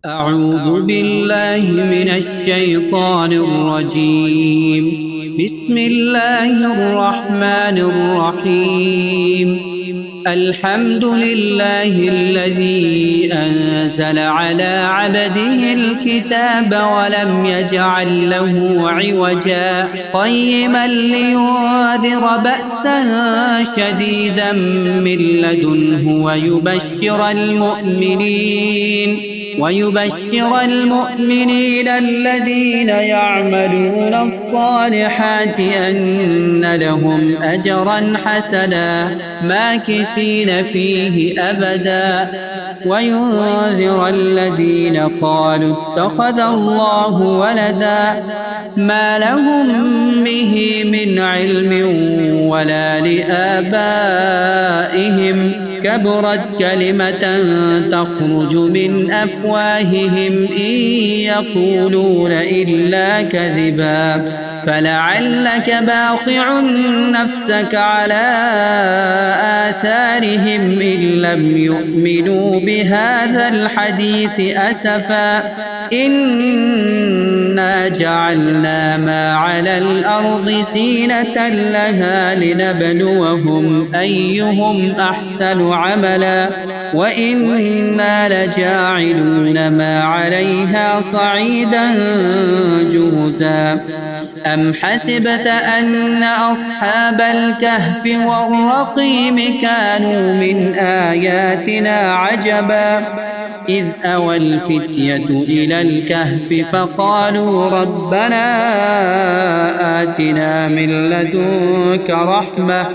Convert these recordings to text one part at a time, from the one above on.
أعوذ بالله من الشيطان الرجيم. بسم الله الرحمن الرحيم. الحمد لله الذي أنزل على عبده الكتاب ولم يجعل له عوجا قيما لينذر بأسا شديدا من لدنه ويبشر المؤمنين الذين يعملون الصالحات أن لهم أجرا حسنا ماكثين فيه أبدا وينذر الذين قالوا اتخذ الله ولدا ما لهم به من علم ولا لآبائهم كبرت كلمة تخرج من أفواههم إن يقولون إلا كذبا فلعلك باخع نفسك على آثارهم إن لم يؤمنوا بهذا الحديث أسفا إنا جعلنا ما على الأرض زينة لها لنبلوهم أيهم أحسن عملا وإنا لجاعلون ما عليها صعيدا جرزا أم حسبت أن أصحاب الكهف والرقيم كانوا من آياتنا عجبا إذ أوى الفتية إلى الكهف فقالوا ربنا آتنا من لدنك رحمة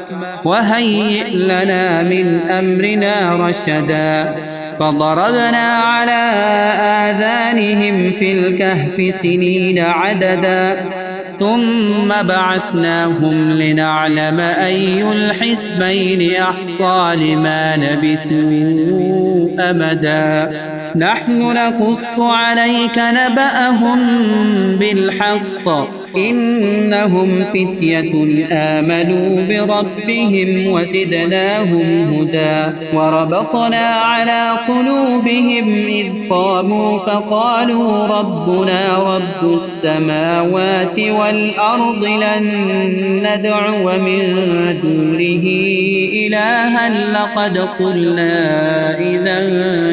وهيئ لنا من أمرنا رشدا فضربنا على آذانهم في الكهف سنين عددا ثم بعثناهم لنعلم أي الحزبين أحصى لما لبثوا أمدا نحن نقص عليك نبأهم بالحق إنهم فتية آمنوا بربهم وزدناهم هدى وربطنا على قلوبهم إذ قاموا فقالوا ربنا رب السماوات والأرض لن ندعو من دونه إلها لقد قلنا إذا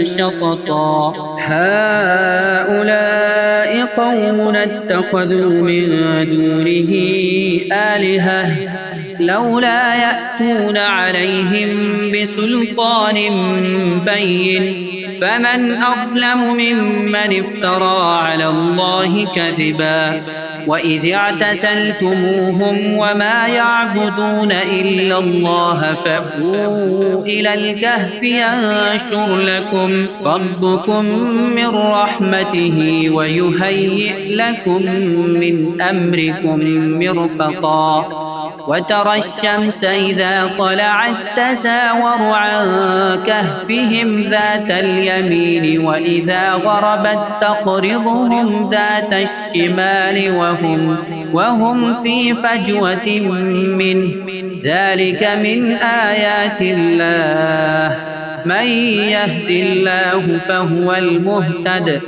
شططا هؤلاء قوم اتخذوا من دونه آلهة لولا يأتون عليهم بسلطان بين فمن أظلم ممن افترى على الله كذبا وإذ اعتزلتموهم وما يعبدون إلا الله فأووا إلى الكهف ينشر لكم ربكم من رحمته ويهيئ لكم من أمركم مرفقا وترى الشمس إذا طلعت تزاور عن كهفهم ذات اليمين وإذا غربت تقرضهم ذات الشمال وهم في فجوة منه ذلك من آيات الله من يهد الله فهو المهتد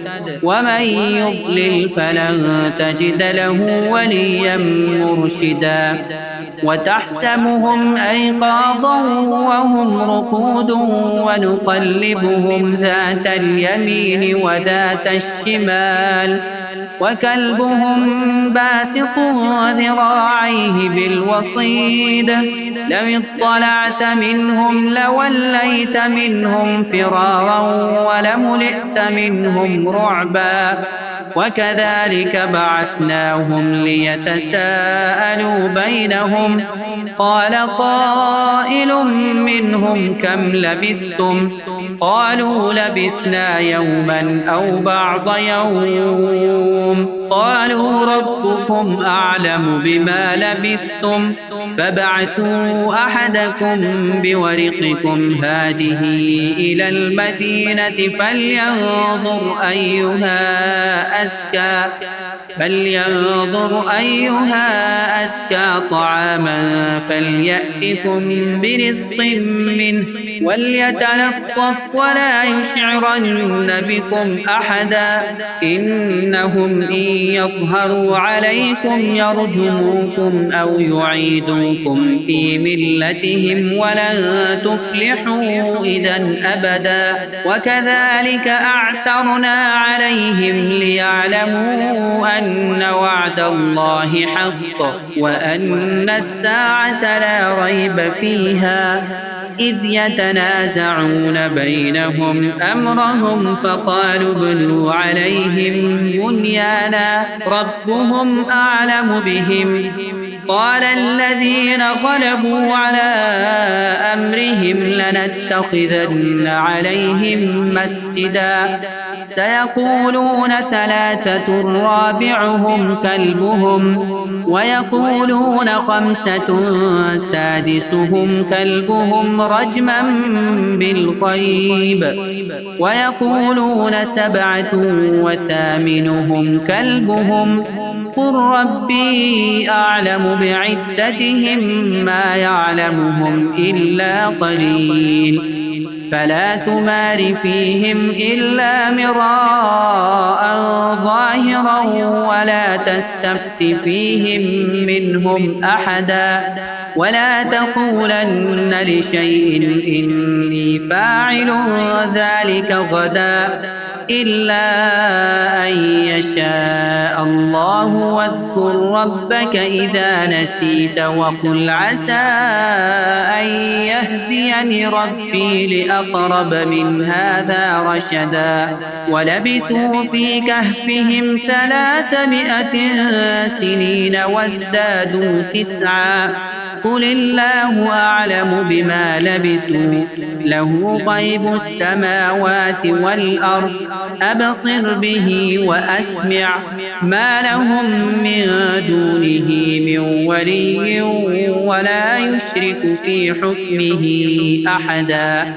ومن يضلل فلن تجد له وليا مرشدا وتحسبهم أيقاظا وهم رقود ونقلبهم ذات اليمين وذات الشمال وكلبهم باسط ذراعيه بالوصيد لو اطلعت منهم لوليت منهم فرارا ولملئت منهم رعبا وكذلك بعثناهم ليتساءلوا بينهم قال قائل منهم كم لبثتم قالوا لبثنا يوما أو بعض يوم قالوا ربكم أعلم بما لبثتم فابعثوا أحدكم بورقكم هذه إلى المدينة فلينظر أيها فلينظر أيها أزكى طعاما فليأتكم برزق منه وليتلطف ولا يشعرن بكم أحدا إنهم إن يظهروا عليكم يرجموكم أو يعيدوكم في ملتهم ولن تفلحوا إذا أبدا وكذلك أعثرنا عليهم ليعلموا أن وعد الله حق وأن الساعة لا ريب فيها إذ يتنازعون بينهم أمرهم فقالوا ابنوا عليهم بنيانا ربهم أعلم بهم قال الذين غلبوا على أمرهم لنتخذن عليهم مسجدا سيقولون ثلاثة رابعهم كلبهم ويقولون خمسة سادسهم كلبهم رجما بالغيب ويقولون سبعة وثامنهم كلبهم قل ربي أعلم بعدتهم ما يعلمهم إلا قليل فلا تمار فيهم إلا مراء ظاهرا ولا تستفت فيهم منهم أحدا ولا تقولن لشيء إني فاعل ذلك غدا إلا أن يشاء الله واذكر ربك إذا نسيت وقل عسى أن يهديني ربي لأقرب من هذا رشدا ولبثوا في كهفهم 300 سنين وازدادوا 9 قل الله أعلم بما لبثوا له غيب السماوات والأرض أبصر به وأسمع ما لهم من دونه من ولي ولا يشرك في حكمه أحدا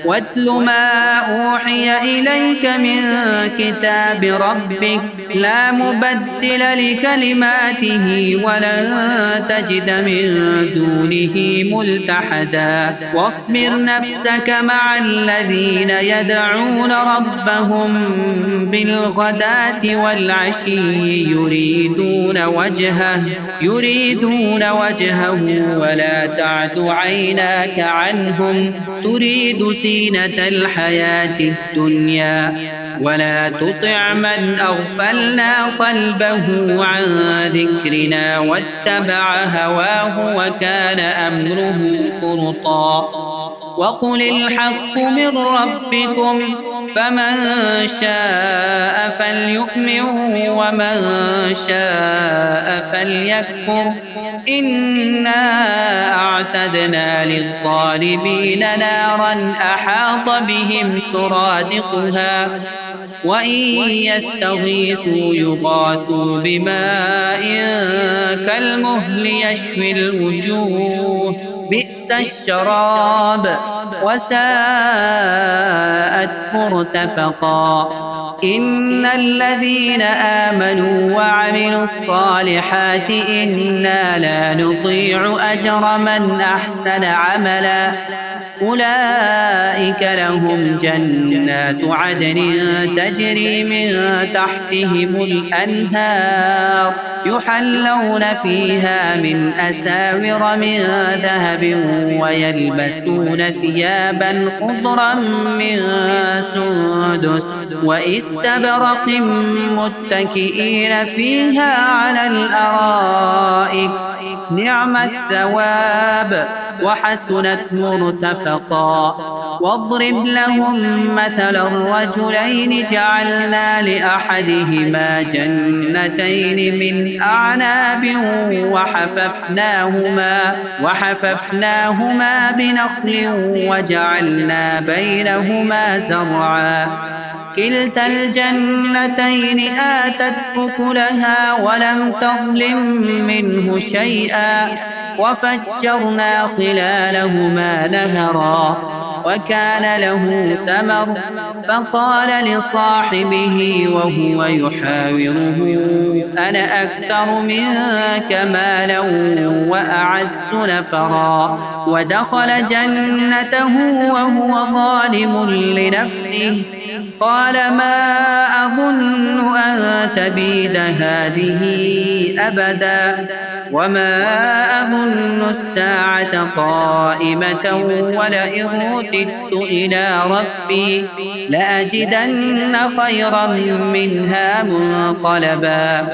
واتل ما أوحي إليك من كتاب ربك لا مبدل لكلماته ولن تجد من دونه ملتحدا واصبر نفسك مع الذين يدعون ربهم بالغداة والعشي يريدون وجهه ولا تعد عيناك عنهم تريد زينة الحياة الدنيا ولا تطع من أغفلنا قلبه عن ذكرنا واتبع هواه وكان أمره فرطا وقل الحق من ربكم فمن شاء فليؤمن ومن شاء فليكفر إنا أعتدنا للظالمين نارا أحاط بهم سرادقها وإن يستغيثوا يغاثوا بماء كالمهل يشوي الوجوه بئس الشراب وساءت مرتفقا إن الذين آمنوا وعملوا الصالحات إنا لا نضيع أجر من أحسن عملا أولئك لهم جنات عدن تجري من تحتهم الأنهار يحلون فيها من أساور من ذهب ويلبسون ثيابا خضرا من سندس واستبرق متكئين فيها على الأرائك نعم الثواب وحسنت مرتفقا واضرب لهم مثل الرجلين جعلنا لأحدهما جنتين من أعناب وحففناهما بنخل وجعلنا بينهما زرعا كلتا الجنتين آتت أكلها ولم تظلم منه شيئا وفجرنا خلالهما نهرا وكان له ثمر فقال لصاحبه وهو يحاوره أنا أكثر منك مالا وأعز نفرا ودخل جنته وهو ظالم لنفسه قال ما أظن أن تبيد هذه أبدا وما أظن الساعة قائمة ولئن رددت إلى ربي لأجدن خيرا منها منقلبا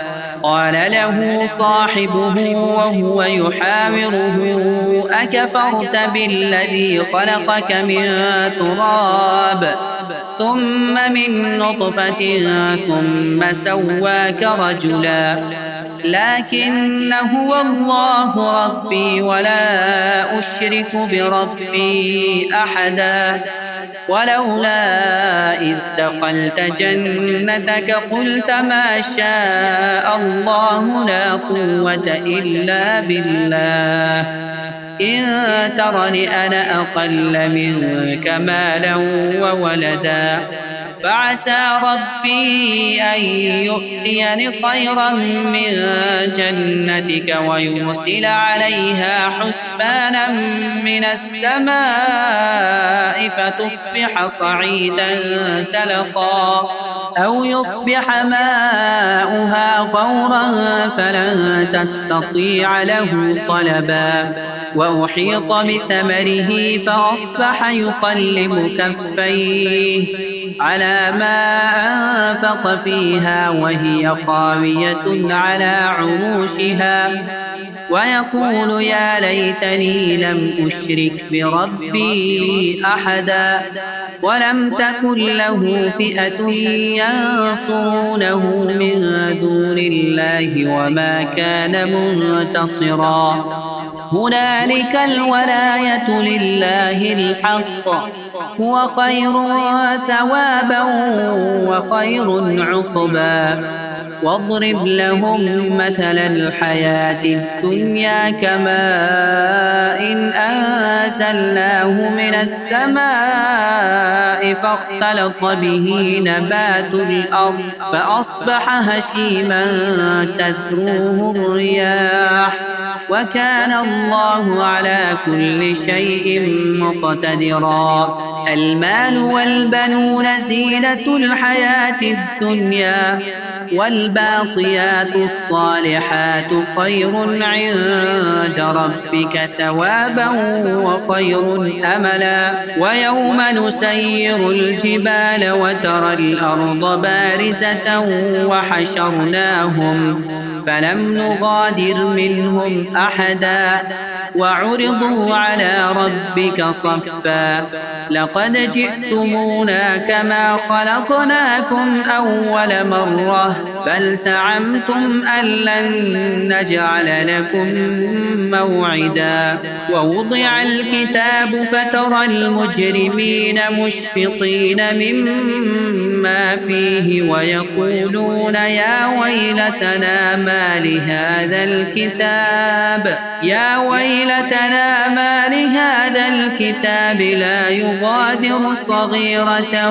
قال له صاحبه وهو يحاوره أكفرت بالذي خلقك من تراب ثم من نطفة ثم سواك رجلا لكن هو الله ربي ولا أشرك بربي أحدا ولولا إذ دخلت جنتك قلت ما شاء الله لا قوة إلا بالله إن ترني أنا أقل منك مالا وولدا فعسى ربي أن يؤتيني خيرا من جنتك ويرسل عليها حسبانا من السماء فتصبح صعيدا سلقا أو يصبح ماؤها غورا فلن تستطيع له طلبا وأحيط بثمره فأصبح يقلب كفيه على ما أنفق فيها وهي خاوية على عروشها ويقول يا ليتني لم أشرك بربي أحدا ولم تكن له فئة ينصرونه من دون الله وما كان منتصرا هنالك الولاية لله الحق هو خير ثوابا وخير عقبا واضرب لهم مثل الحياة الدنيا كماء إن أنزلناه من السماء فاختلط به نبات الأرض فأصبح هشيما تذروه الرياح وكان الله على كل شيء مقتدرا المال والبنون زينة الحياة الدنيا والباقيات الصالحات خير عند ربك ثوابا وخير أملا ويوم نسير الجبال وترى الأرض بارزة وحشرناهم فلم نغادر منهم أحدا وعرضوا على ربك صفا لقد جئتمونا كما خلقناكم أول مرة بل زعمتم أن لن نجعل لكم موعدا ووضع الكتاب فترى المجرمين مشفقين مما فيه ويقولون يا ويلتنا ما لهذا الكتاب هذا الكتاب لا يغادر صغيرة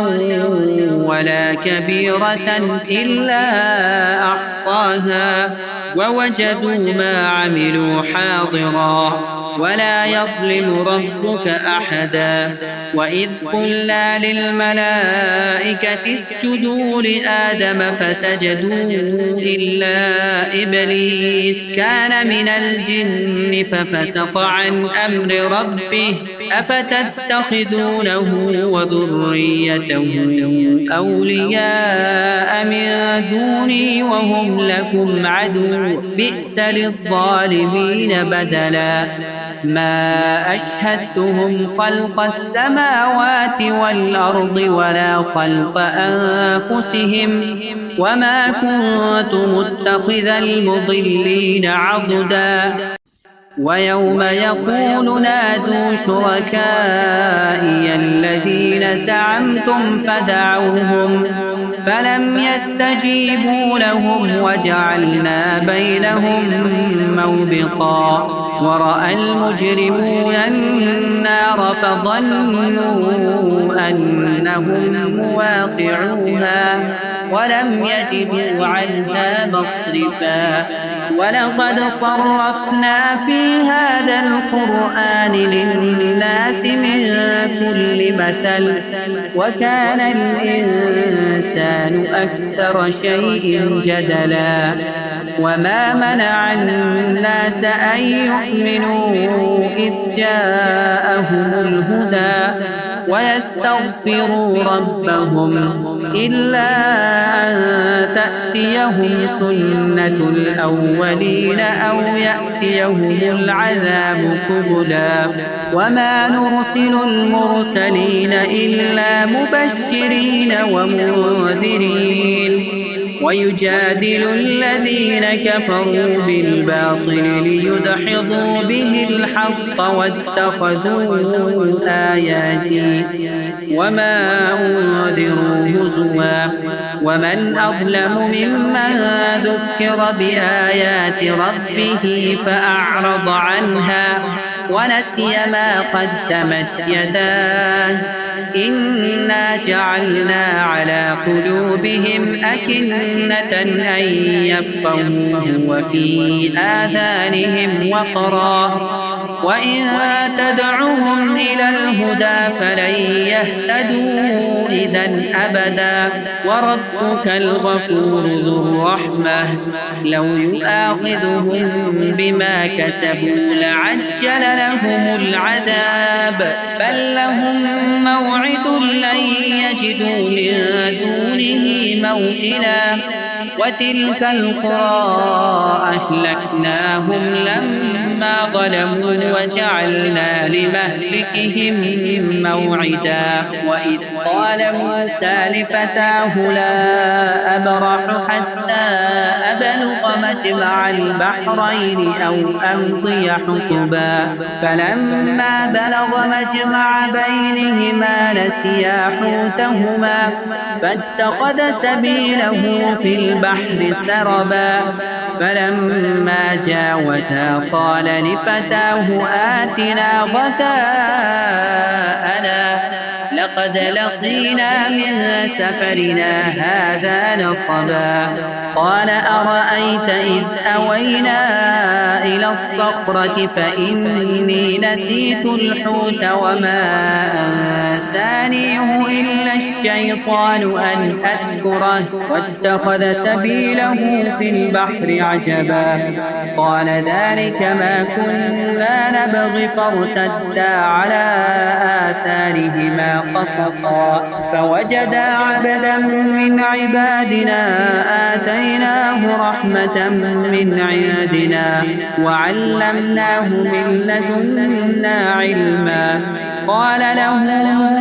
ولا كبيرة إلا أحصاها ووجدوا ما عملوا حاضرا ولا يظلم ربك أحدا وإذ قلنا للملائكة اسجدوا لآدم فسجدوا إلا إبليس كان من الجن ففسق عن أمر ربه أفتتخذونه وذريته أولياء من دوني وهم لكم عدو بئس للظالمين بدلا ما أشهدتهم خلق السماوات والأرض ولا خلق أنفسهم وما كنت متخذ المضلين عضدا ويوم يقول نادوا شركائي الذين زعمتم فدعوهم فلم يستجيبوا لهم وجعلنا بينهم موبقا ورأى المجرمون النار فظنوا أنهم مواقعوها ولم يجدوا عنها مصرفا ولقد صرفنا في هذا القرآن للناس من كل مثل وكان الإنسان أكثر شيء جدلا وما منع الناس أن يؤمنوا إذ جاءهم الهدى ويستغفروا ربهم إلا أن تأتيهم سنة الأولين أو يأتيهم العذاب قبلا وما نرسل المرسلين إلا مبشرين ومنذرين ويجادل الذين كفروا بالباطل ليدحضوا به الحق واتخذوا آياتي وما أنذروا هزوا ومن أظلم ممن ذكر بآيات ربه فأعرض عنها ونسي ما قدمت يداه إنا جعلنا على قلوبهم أكنة أن يفقهوه وفي آذانهم وقرا وإن تدعوهم إلى الهدى فلن يهتدوا إذا أبدا وربك الغفور ذو الرحمة لو يؤاخذهم بما كسبوا لعجل لهم العذاب بل لهم موعد لن يجدوا من دونه موئلا وتلك القرى أهلكناهم لما ظلموا وجعلنا لمهلكهم موعدا وإذ قال موسى لفتاه لا أبرح حتى أبلغ مجمع البحرين أو أمضي حقبا فلما بلغ مجمع بينهما نسيا حوتهما فاتخذ سبيله في البحر سربا فلما جاوزا قال لفتاه آتنا غداءنا لقد لقينا من سفرنا هذا نصبا قال أرأيت إذ أوينا إلى الصخرة فإني نسيت الحوت وما أنسانيه إلا الشيطان أن أذكره واتخذ سبيله في البحر عجبا قال ذلك ما كنا نبغي فارتدا على آثارهما قصصا فوجدا عبدا من عبادنا آتيناه رحمة من عندنا وعلمناه من لدنا علما قال له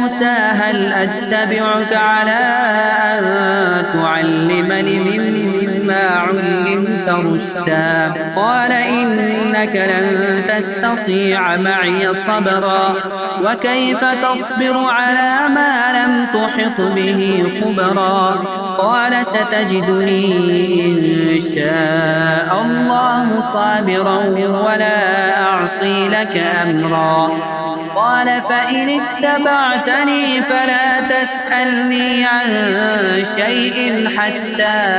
موسى هل أتبعك على أن تعلمني مما علمت رشدا قال إنك لن تستطيع معي صبرا وكيف تصبر على ما لم تحط به خبرا قال ستجدني إن شاء الله صابرا ولا أعصي لك أمرا قال فإن اتبعتني فلا تسألني عن شيء حتى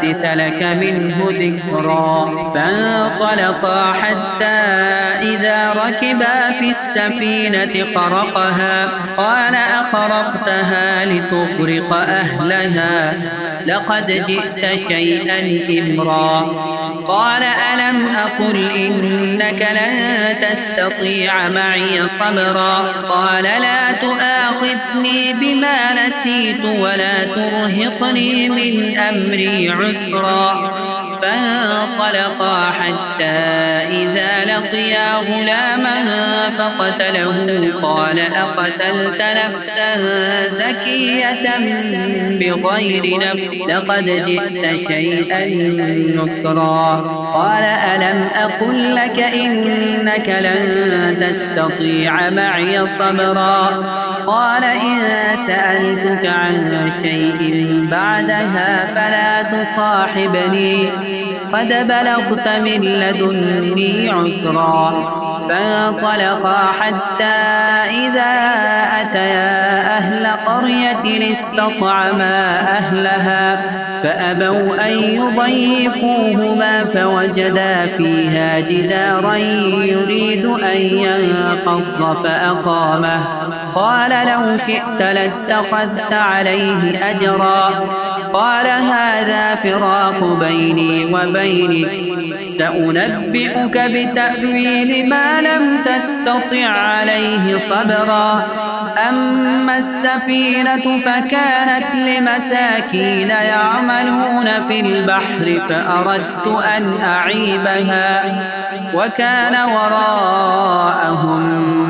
أحدث لك منه ذكرا فانطلقا حتى إذا ركبا في السفينة خرقها قال أخرقتها لتغرق أهلها لقد جئت شيئا إمرا قال ألم أقل إنك لن تستطيع معي صبرا قال لا تؤاخذني بما نسيت ولا ترهقني من أمري عسرا فانطلقا حتى إذا لقيا غلاما فقتله قال أقتلت نفسا زكية بغير نفس لقد جئت شيئا نكرا قال ألم أقل لك إنك لن تستطيع معي صبرا قال إن سألتك عن شيء بعدها فلا تصاحبني قد بلغت من لدني عذرا. فانطلقا حتى إذا أتيا أهل قرية استطعما أهلها فأبوا أن يضيفوهما فوجدا فيها جدارا يريد أن ينقض فأقامه. قال لو شئت لاتخذت عليه أجرا. قال هذا فراق بيني وبينك سأنبئك بتأويل ما لم تستطع عليه صبرا. أما السفينة فكانت لمساكين يعملون في البحر فأردت أن أعيبها وكان وراءهم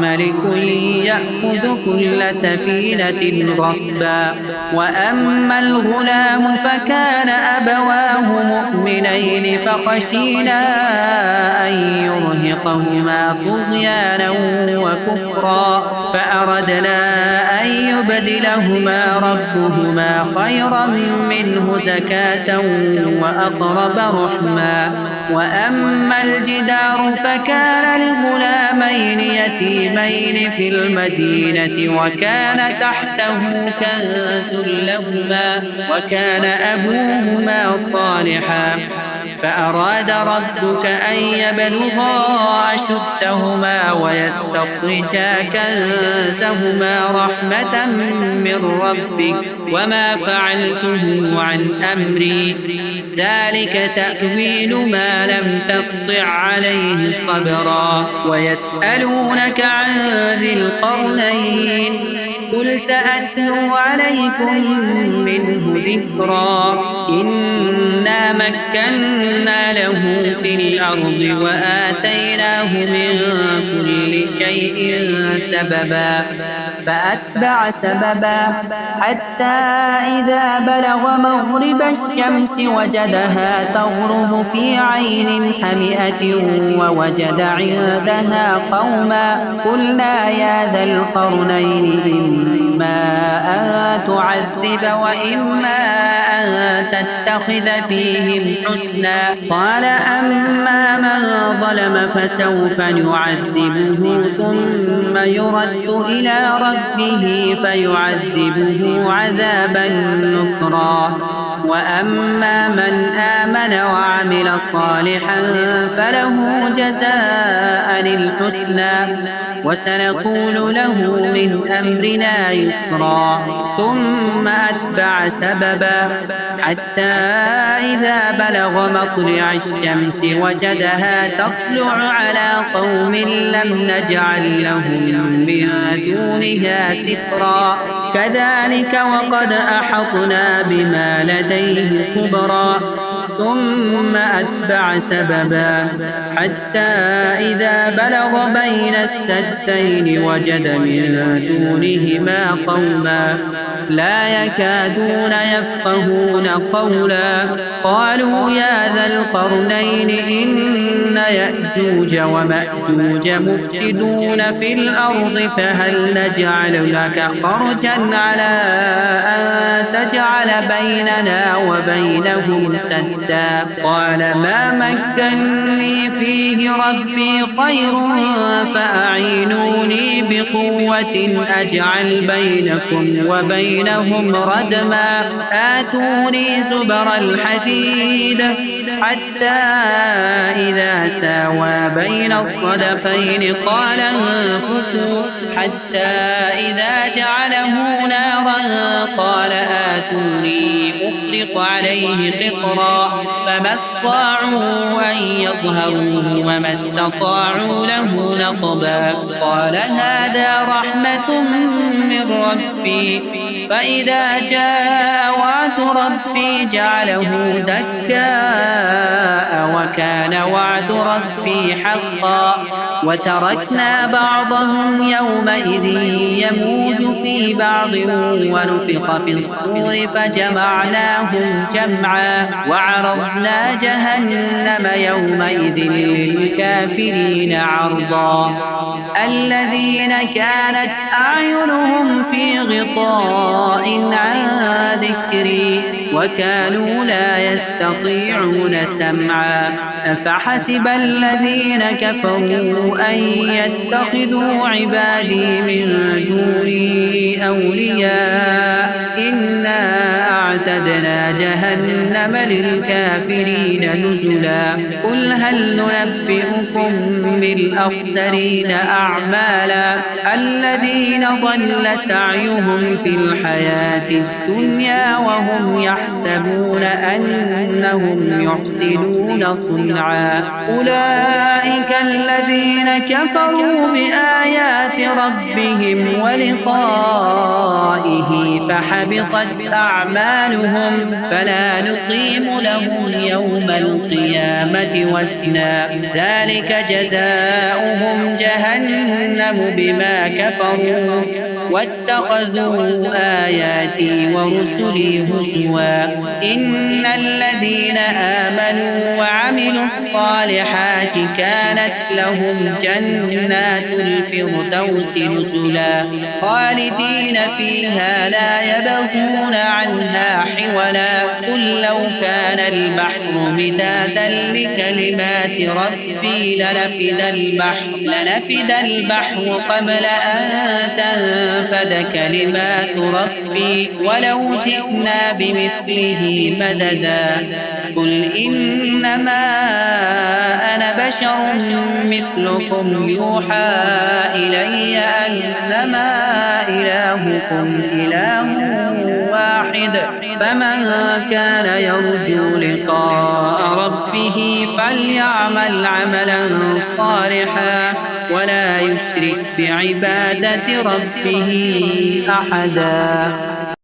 ملك يأخذ كل سفينة غصبا. وأما الغلام فكان أبواه مؤمنين فخشينا أن يرهقهما طغيانا وكفرا فأردنا أن يبدلهما ربهما خيرا منه زكاة وأقرب رحما. وأما الجدار فكان لغلامين يتيمين في المدينة وكان تحته كنز لهما وكان أبوهما صالحا فأراد ربك أن يبلغا أشدهما ويستخرجا كنزهما رحمة من ربك وما فعلته عن أمري ذلك تأويل ما لم تسطع عليه صبرا. ويسألونك عن ذي القرنين قل سأتلو عليكم منه ذكرا. إنا مكنا له في الأرض وآتيناه من كل شيء سببا. فأتبع سببا حتى إذا بلغ مغرب الشمس وجدها تغرب في عين حمئة ووجد عندها قوما. قلنا يا ذا القرنين إما أن تعذب وإما أن تتخذ فيهم حسنا. قال أما من ظلم فسوف نعذبه ثم يرد إلى ربه فيعذبه عذابا نكرا. وأما من آمن وعمل صالحا فله جزاء الحسنى وسنقول له من أمرنا يسرا. ثم أتبع سببا حتى إذا بلغ مطلع الشمس وجدها تطلع على قوم لم نجعل لهم من دونها سترا. كذلك وقد أحطنا بما لديه خبرا. ثم أتبع سببا حتى إذا بلغ بين السدين وجد من دونهما قوما لا يكادون يفقهون قولا. قالوا يا ذا القرنين إن يأجوج ومأجوج مفسدون في الأرض فهل نجعل لك خرجا على أن تجعل بيننا وبينهم سدا. قال ما مكنني فيه ربي خير فأعينوني بقوة أجعل بينكم وبينهم ردما. آتوني زبر الحديد حتى إذا ساوى بين الصدفين قال انفخوا حتى إذا جعله نارا قال آتوني أفرق عليه قطرا. فما استطاعوا أن يظهروه وما استطاعوا له نقبا. قال هذا رحمة من ربي فإذا جاء وعد ربي جعله دكاء وكان وعد ربي حقا. وتركنا بعضهم يومئذ يموج في بعض ونفخ في الصور فجمعناهم جمعا وعرضنا جهنم يومئذ للكافرين عرضا. الذين كانت أعينهم في غطاء عن ذكري وكانوا لا يستطيعون سمعا أفحسب الذين كفروا أن يتخذوا عبادي من دوني أولياء إنا أعتدنا جهنم للكافرين نزلا قل هل ننبئكم بالأخسرين أعمالا الذين ضل سعيهم في الحياة الدنيا وهم يحسبون أنهم يحسنون صنعا أولئك الذين كفروا بآيات ربهم ولقائه فحبطت أعمالهم فلا نقيم لهم يوم القيامة وزنا ذلك جزاؤهم جهنم بما كفروا واتخذوا آياتي ورسلي هزوا إن الذين آمنوا وعملوا الصالحات كانت لهم جنات الفردوس نزلا خالدين فيها لا يبغون عنها حولا قل لو كان البحر مدادا لكلمات ربي لنفد البحر قبل أن تنفد كلمات ربي ولو جئنا بمثله مددا قل إنما أنا بشر مثلكم يوحى إلي أنما إلهكم إله واحد فمن كان يرجو لقاء ربه فليعمل عملا صالحا ولا يشرك بعبادة ربه أحدا.